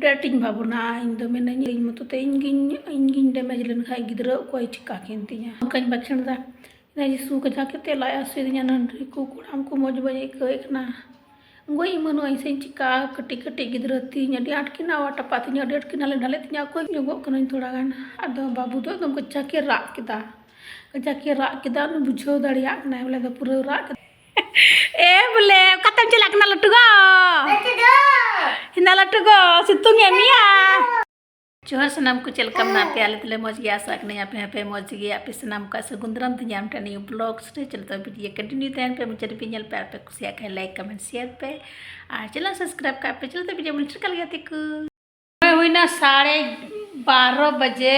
Dating भावना इन दो main मतते इन damage लेन खा गिद्रा को चिका केंतिया कहीं बखेन दा ना जिसु के जाके ला आसुदिया नंदरी को कुड़ाम को मज बजे कना गोई मनो ऐसे चिका कटी कटी गिद्रा तीन अड़ी आटकिना वाटपा तीन अड़ी आटकिना ले ढाले तीन को जोगो कना थोड़ा गान अदो बाबू दो तुमको जाके राग किदा जाके राग किदा बुझो दाड़िया ना बोले तो पूरा राग ए बोले कतम चला कना लटुगा हिना लटुगा सितुंग एमिया जोहर सनाम को चलकम ना पे आले तले मौज गया सक नहीं पे पे मौज गया पे सनाम का सगुंदरम त जाम टनी ब्लॉग्स रे चलता वीडियो कंटिन्यू तहन पे मुझे पे पे पे कुसिया के लाइक कमेंट शेयर पे आ चला सब्सक्राइब कर पे चलते वीडियो मुझे कल गया तिक हुई ना 12:30 बजे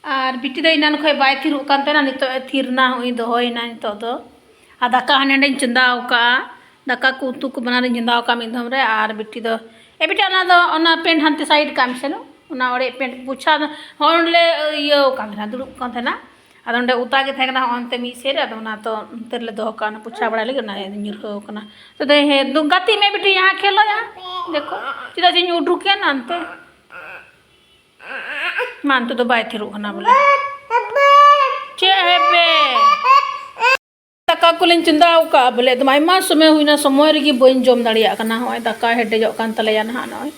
और बिटी दो इनान खय बाय थिरु कानते ना नितो थिरना हुई दो होई ना नितो दो आ दाका हने चंदाव का दाका को उतु को बना चंदाव का मिधम रे और बिटी दो ए बिटी ना पेंट हंते साइड काम से ना ओडे पेंट पूछा होनले यो कांधना दुड़ुब कांधना अदे उता के थेकना होनते मी सेर अदो ना तो तेरले दो का पूछा बड़ा लगे ना निरहो कना तो दे हे दुंगाती में बिटी यहां खेलो यहां देखो चिदा से उडू के ना अंते मान तो बाय थिरु कना बोले चे हेबे दाका कुलिन चंदाव का बोले तो आयमा समय हुईना समय रगी बइन जम दाड़िया कना होय दाका हेडेजो कान तलेया ना नय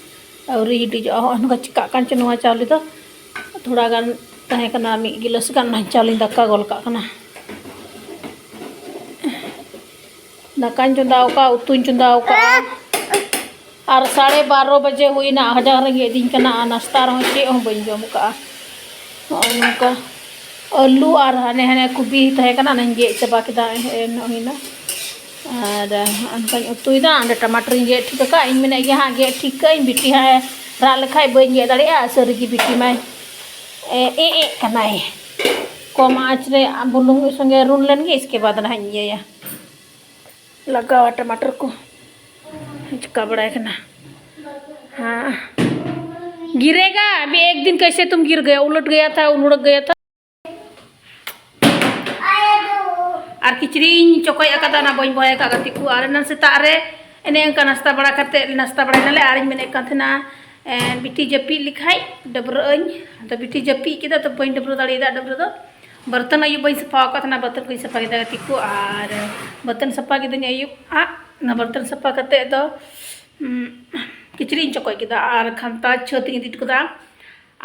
औरी हिडिजो हन चिका कान चनुआ चावली तो थोड़ा गान तहे कना मी गिलास गान चावली दाका गोल का कना दाका चंदाव का उतु चंदाव का और 12:30 बजे हुईना हजार रगे दिन कना नाश्ता रहो चे हो बइन जम का नका आलू और हने हने कुबी तहे कना नंगे चबा केदा होइना और अनकाई उतुइदा अंडे टमाटर गे ठीक का इन मेने गे हां गे ठीक का इन बिटी हां रा लखाय बइन गे दाड़िया सरगी बिटी माय ए कनाय कम आंच रे बुलुंग संगे रुन लेन गे इसके बाद ना ये लगावा टमाटर को चिका बड़ा कना हाँ गिरेगा अभी एक दिन कैसे तुम गिर गया उलट गया था और किचरी चोकोय अकादा ना बइन बय का गतिकु और ना सेता रे एने का नाश्ता बड़ा करते नाश्ता बड़ा नाले आर मेने काथना बिटी जपी लिखाई डबरअñ तो बिटी जपी किदा तो बइन डबर दाड़ीदा डबर दो बर्तन आयु बइन सफा काथना बर्तन को सफा किदा गतिकु और बर्तन सफा किदन आयु ना बर्तन सफा करते दो किचरी चोकोय किदा और खंता छत इदिट कदा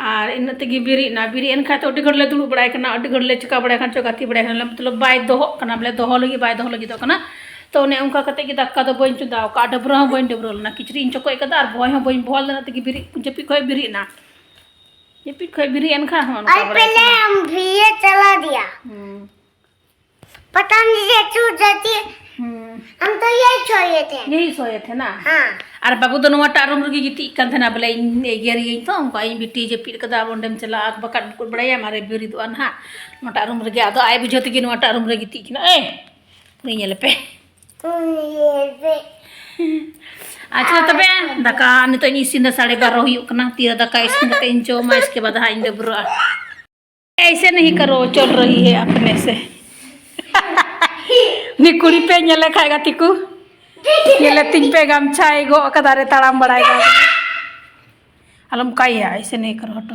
और इन तेगी बिरीना बिरी एन खाते अड्डी घड़ले दुड़ू बड़ा करना अड्डी घड़ले चिका बड़ा खान चो गाती बड़ा मतलब बाय दोहो कना बोले दोहो लगी बाय दोहो लगी तो कना तो ने उनका कते की दाका दो बइन चुदा का डबरा बइन डबरल ना किचरी इन चोकोय कदा और बय हो बइन भोल ना तेगी बिरी जपी खोय बिरीना जपी खोय बिरी एन खा हम पहले हम भीए चला दिया पता नहीं ये छूट जाती हम तो यही सोए थे ना हाँ और बाबू दोनों रूम रगी गिती कान थे ना बोले गेरी तो उनका बिटी जपी कदा ओंडेम चला बका बड़ा मारे बिरी दो ना नोटा रूम रगे आदो आय बुझते कि नोटा रूम रे गिती किना ए पुनी नेले पे अच्छा तबे दाका नितो इसिन 12:30 हुई कना तीर दाका इसिन ते इंचो मा इसके बाद हां इंदे बुरा ऐसे नहीं करो चल रही है अपने से नी कुड़ी पे नेले खाएगा तिकू नेले तिन पे गमछाई गो कदारे ताड़ाम बड़ाएगा अलम काई है ऐसे नहीं करो हटो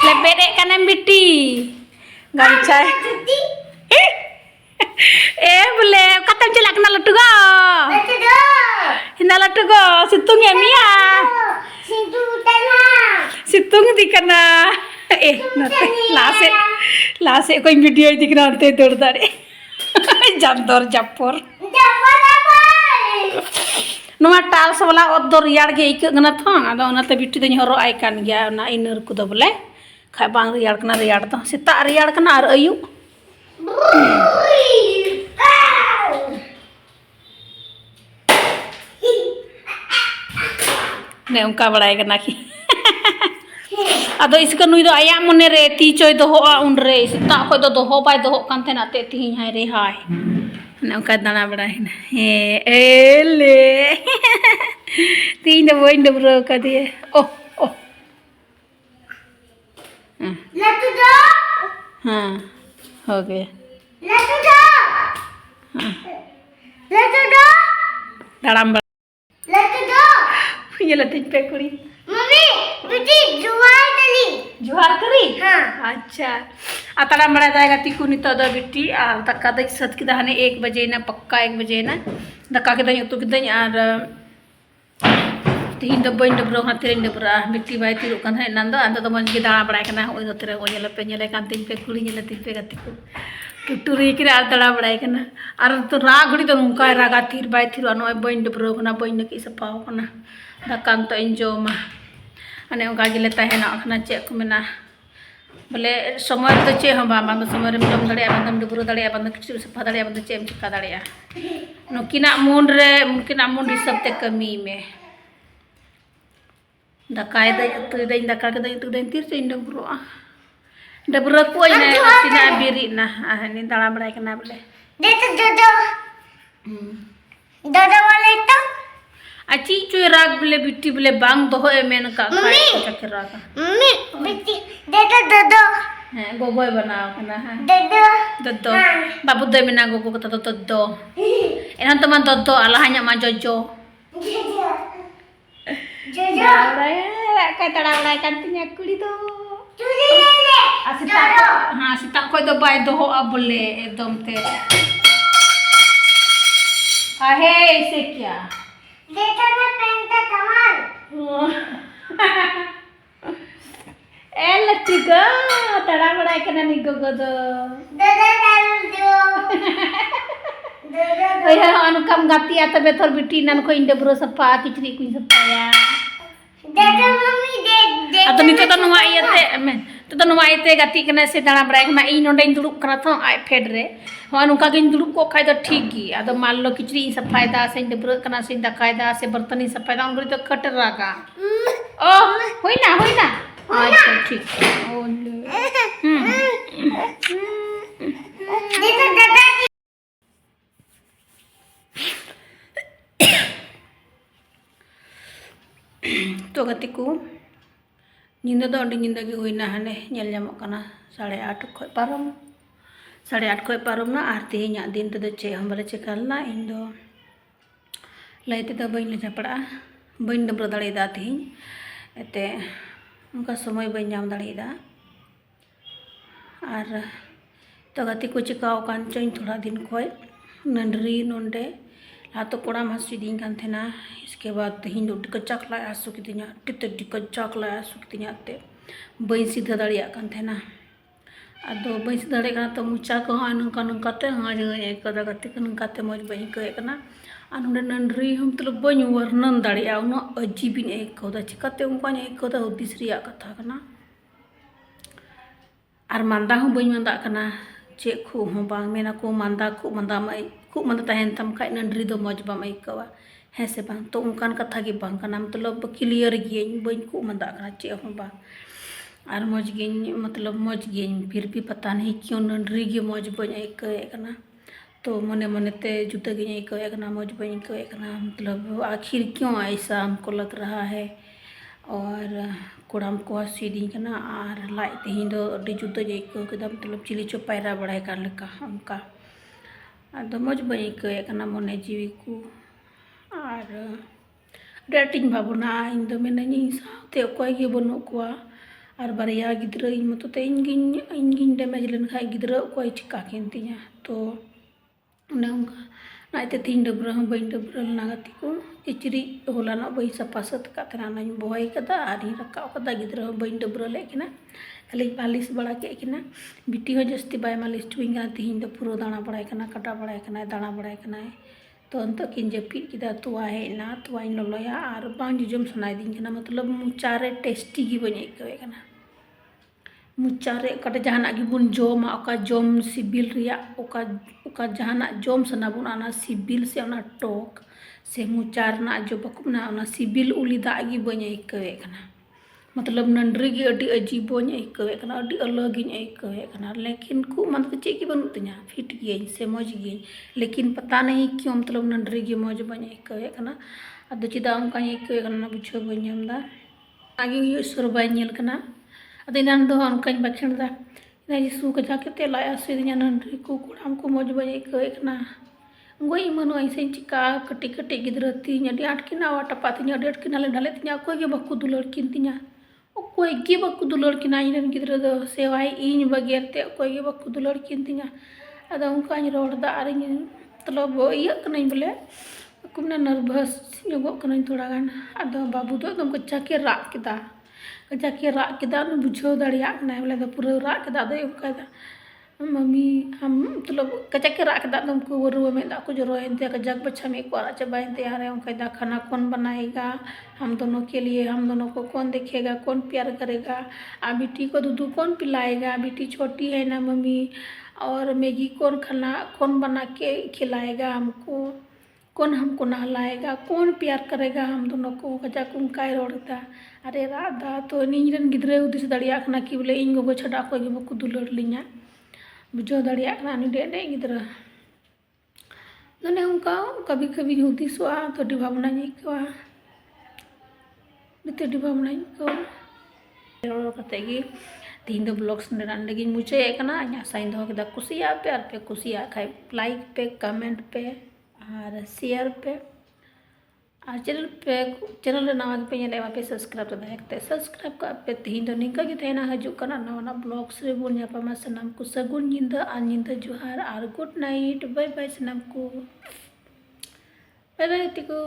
ले बेरे कने बिटी गमछाई ए बोले कतम चला कना लटुगा हिना लटुगा सितुंग एमिया सितुंग दिकना ए नते लासे कोई वीडियो दिखना अंते दौड़ दाड़े जंदर जपर नुआ टाल्स वाला ओदर रियाड़ गे इकना था आदो ओनाते बिटी दኝ हरो आय कान गया ना इनर को दो बोले खा बांग रियाड़ कना रियाड़ तो सेता रियाड़ कना और अयु ने उनका बड़ाई करना की अदो इसका नुई दो आया मने रे ती चोय दो हो उन रे ता को दो हो बाय दो कान थे ना ते ती हाय रे हाय ने उनका दाना बड़ा है ना ए ले तीन दो वइन दो ब्रो का दिए ओ ओ लटू दो हां हो गया लटू दो हां लटू दो दाड़ाम लटू दो nyelatin pe kuri. Mami, बेटी जुआर तली Juhar kari? हाँ अच्छा आता बड़ा जाएगा तिकू नी तो बिट्टी और दक्का दई सत की दहने 1 बजे ना पक्का 1 बजे ना दक्का के दई उतु के दई और तीन दबइन दब्रो ना तेरे दब्रा बिट्टी बाई तिरु kan है नंदो अंत तो मन के दाना बड़ा करना हो तो तेरे ओले पे nyele kan tin pe kuli nyele tin pe gatiku tuturi kira ar dala bड़ा करना और तो राग घड़ी तो उनका रागा तीर बाई तीर अनो बइन दब्रो ना बइन की सपाव करना दक्का तो इंजो मा अने उनका गिले तहना अखना चे को मेना बोले समय तो चे हम बांध समय जम दाड़े बांधम डुबुरो दाड़े बांध किछु सफा दाड़े बांध चे चिका दाड़े नुकिना मुंड रे मुकिना मुंड हिसाब ते कमी में दकाय दई तो दई दका के दई तो दई तीर से डुबुरो डुबुरो कोई ना सिना बिरी ना नि दाड़ा बड़ा करना बोले दे तो दो वाले तो अच्छी चुई राग बोले बिट्टी बोले बांग दो है मेन का खाए को चक्कर रागा मम्मी बेटी दे तो दो है गोगोय बनाओ करना है दो दो बाबू दे मिना गोगो kata दो एना तो मन दो अला hanya मा जोजो जोजो kayak tara ulai kantinya kuli to चुली ले asita हाँ asita कोई तो बाय दो बोले एकदम ते आहे ऐसे क्या देखो ना पेंट कमाल ए लतिगा तड़ा बड़ा करना नी गोगो दो ओया अनुकम गाती आता बेथर बिटी नन को इंडे ब्रो सपा किचरी कुइन सपाया देखो mummy they atau nito to nuwa iyate men to nuwa ite gati kena se dana brai kena इ नोंडे दुड़ुब कना तो आय फेड रे हो नुका गिन दुड़ुब को खाय तो ठीक गी आदो मान लो किचरी सफायदा से डब्र कना से दकायदा से बर्तनी सफायदा उन तो कट रागा ओ होई ना अच्छा ठीक ओ देखो दादा तो गतिku nyinda do andi nyinda gi hoina hane nyel nyamok kana 8:30 khoi parom 8:30 khoi parom na arti nya din te che hambare chekal na indo laite do bain le japada bain debro dale da tin ete unka somoy bain nyam dale da ar तो गतिku chekao kan choin thoda din khoi नंडरी नोंडे लातो कोड़ा मासी दिन kan थेना इसके बाद हिंदू टिकचाक ला आसु कितिnya टित टिकचाक ला आसु कितिnya ते बई सीधा दड़िया kan थेना अदो बई सीधा दड़े kana तो मुचा को नंका नंका ते हा जे एक कदा गति नंका ते मज बई को kana अनुडे नंडरी हम मतलब बई वर्णन दड़िया उनो अजीबिन एक कोदा चिकाते उनका एक कोदा उद्देश्य रिया कथा kana आर मांदा हूं बई मांदा kana चे खु हूं बांग मेना को मांदा माई खूब मन तहन तम खाई नंडरी दो मज बम आइकवा है से बांग तो उनकान कथा की बांग कना मतलब क्लियर गियन बन खूब मंदा कना चे हूं बांग और मज गियन मतलब मज गियन फिर भी पता नहीं क्यों नंडरी गे मज बन आइकवे कना तो मने मने ते जुदा गियन आइकवे कना मज बन आइकवे कना मतलब आखिर क्यों ऐसा हमको लग रहा है और कोड़ाम को हसीदी कना और लाई तेहिं दो अडी जुदा आइकवे कदा मतलब चिली चो पायरा बड़ाय कर लेका हमका आदो मज बई को एकना मने जीवी को और डेटिंग भावना इन दो मेननी साथे कोई गे बनो कोआ और बारिया गिद्रा इन मतो ते इंगिन डैमेज लेन खाय गिद्रा कोई चिका केनतिया तो उने उनका नाइते तीन डबरा हम बइन डबरा नागती को इचरी होला ना बई सपा सत का तना ना बोय कदा आरी रका कदा गिद्रा बइन डबरा लेकिना खाली मालिश बड़ा के किना बिटी हो जस्ती बाय मालिश चुइंगा तिहिन दो पुरो दाना बड़ाय कना कटा बड़ाय कना दाना बड़ाय कना तो अंत किन जपीट किदा तुआ है ना तुआ इन लोया और बांग जुजम सुनाई दिन कना मतलब मुचारे टेस्टी गी बने कवे कना मुचारे कटे जहाना गी बुन जोम ओका जोम सिबिल रिया ओका जहाना जोम सना बुन आना सिबिल से ओना टोक से मुचार ना जो बकुना ओना सिबिल उली दा गी बने कवे कना मतलब नंडरी गी अडी अजीब बन आइकवे कना अडी अलग इन आइकवे कना लेकिन खूब मन तो चे की बन तिया फिट गियन से मज गियन लेकिन पता नहीं क्यों मतलब नंडरी गी मज बन आइकवे कना अद चिदा उनका आइकवे कना बुझो बन्यमदा आगे ये सरबाय नेल कना अद इनान दो उनका बखणदा ना जिसु के जाके ते लाया से दिया नंडरी को कुड़ाम को मज बन आइकवे कना ᱜᱚᱡ ᱮᱢᱟᱱᱚᱜ ᱟᱹᱧ ᱥᱮᱧ ᱪᱤᱠᱟ ᱠᱟᱹᱴᱤᱡ ᱠᱟᱹᱴᱤᱡ ᱜᱤᱫᱽᱨᱟᱹ ᱛᱤᱧ ᱟᱹᱰᱤ ᱟᱸᱴ ᱠᱤᱱ ᱟᱣᱟ ᱴᱟᱯᱟ ᱛᱤᱧᱟ, ᱟᱹᱰᱤ ᱟᱸᱴ ᱠᱤᱱ ᱦᱟᱞᱮ ᱰᱟᱞᱮ ᱛᱤᱧᱟ, ᱚᱠᱚᱭ ᱜᱮ ᱵᱟᱠᱚ ᱫᱩᱞᱟᱹᱲ ᱠᱤᱱ ᱛᱤᱧᱟ, ᱚᱠᱚᱭ ᱜᱮ ᱵᱟᱠᱚ ᱫᱩᱞᱟᱹᱲ ᱠᱤᱱᱟ ᱤᱧᱨᱮᱱ ᱜᱤᱫᱽᱨᱟᱹ ᱫᱚ ᱥᱮᱣᱟᱭ ᱤᱧ ᱵᱟᱜᱮᱨ ᱛᱮ ᱚᱠᱚᱭ ᱜᱮ ᱵᱟᱠᱚ ᱫᱩᱞᱟᱹᱲ ᱠᱤᱱ ᱛᱤᱧᱟ᱾ ᱟᱫᱚ ᱚᱱᱠᱟᱧ ᱨᱚᱲᱫᱟ ᱟᱨᱤᱧ ᱢᱚᱛᱞᱚᱵ ᱤᱭᱟᱹᱜ ᱠᱟᱹᱱᱟᱹᱧ ᱵᱚᱞᱮ ᱠᱚ ᱢᱮᱱᱟ ᱱᱟᱨᱵᱷᱟᱥ ᱧᱚᱜᱚᱜ ᱠᱟᱹᱱᱟᱹᱧ ᱛᱷᱚᱲᱟ ᱜᱟᱱ᱾ ᱟᱫᱚ ᱵᱟᱹᱵᱩ ᱫᱚ ᱮᱠᱫᱚᱢ ᱠᱟᱡᱟᱠᱮ ᱨᱟᱜ ᱠᱮᱫᱟ, ᱠᱟᱡᱟᱠᱮ ᱨᱟᱜ ᱠᱮᱫᱟ, ᱩᱱᱤ ᱵᱩᱡᱷᱟᱹᱣ ᱫᱟᱲᱮᱭᱟᱜ ᱠᱟᱱᱟᱭ ᱵᱚᱞᱮ ᱫᱚ ᱯᱩᱨᱟᱹ ᱨᱟᱜ ᱠᱮᱫᱟ᱾ ᱟᱫᱚᱭ ᱚᱱᱠᱟᱭᱫᱟ मम्मी हम मतलब कजाक के राख दाम को रुआ में दा को जरोइन ते कजाक बच्चा में को आरा चबाइन ते यार उनका दा खाना कौन बनाएगा, हम दोनों के लिए, हम दोनों को कौन देखेगा, कौन प्यार करेगा, आ बेटी को दूध कौन पिलाएगा, बेटी छोटी है ना मम्मी, और मैगी कौन बना के खिलाएगा हमको, कौन हमको नहलाएगा, कौन प्यार करेगा हम दोनों को, कजाक उनका रोड़ता। अरे राधा तो नीरन गिद्रे उदिस दड़िया कि बोले इन गो छड़ा को बको दुलड़ लिया बुझाव दाड़ा डेडे गिद्रा मैंने उनका कभी कभी हुदिसवा तो अभी भावना आइकवा नित भावना आइकवा तीन दो ब्लॉग्स नंगे मुझे आशा दो कुसिया पे और पे कुसिया खाए लाइक पे कमेंट पे और शेयर पे और चैनल नवा पे पे सब्सक्राइब तो दायकते सब्सक्राइब का पे तीन दो निका के तहना हजना नवा ब्लॉग्स रे बोल नापामा सानाम को सगुन निंदा और निंदा जोहार और गुड नाइट बाय बाय सानाम को बाय बाय तिको।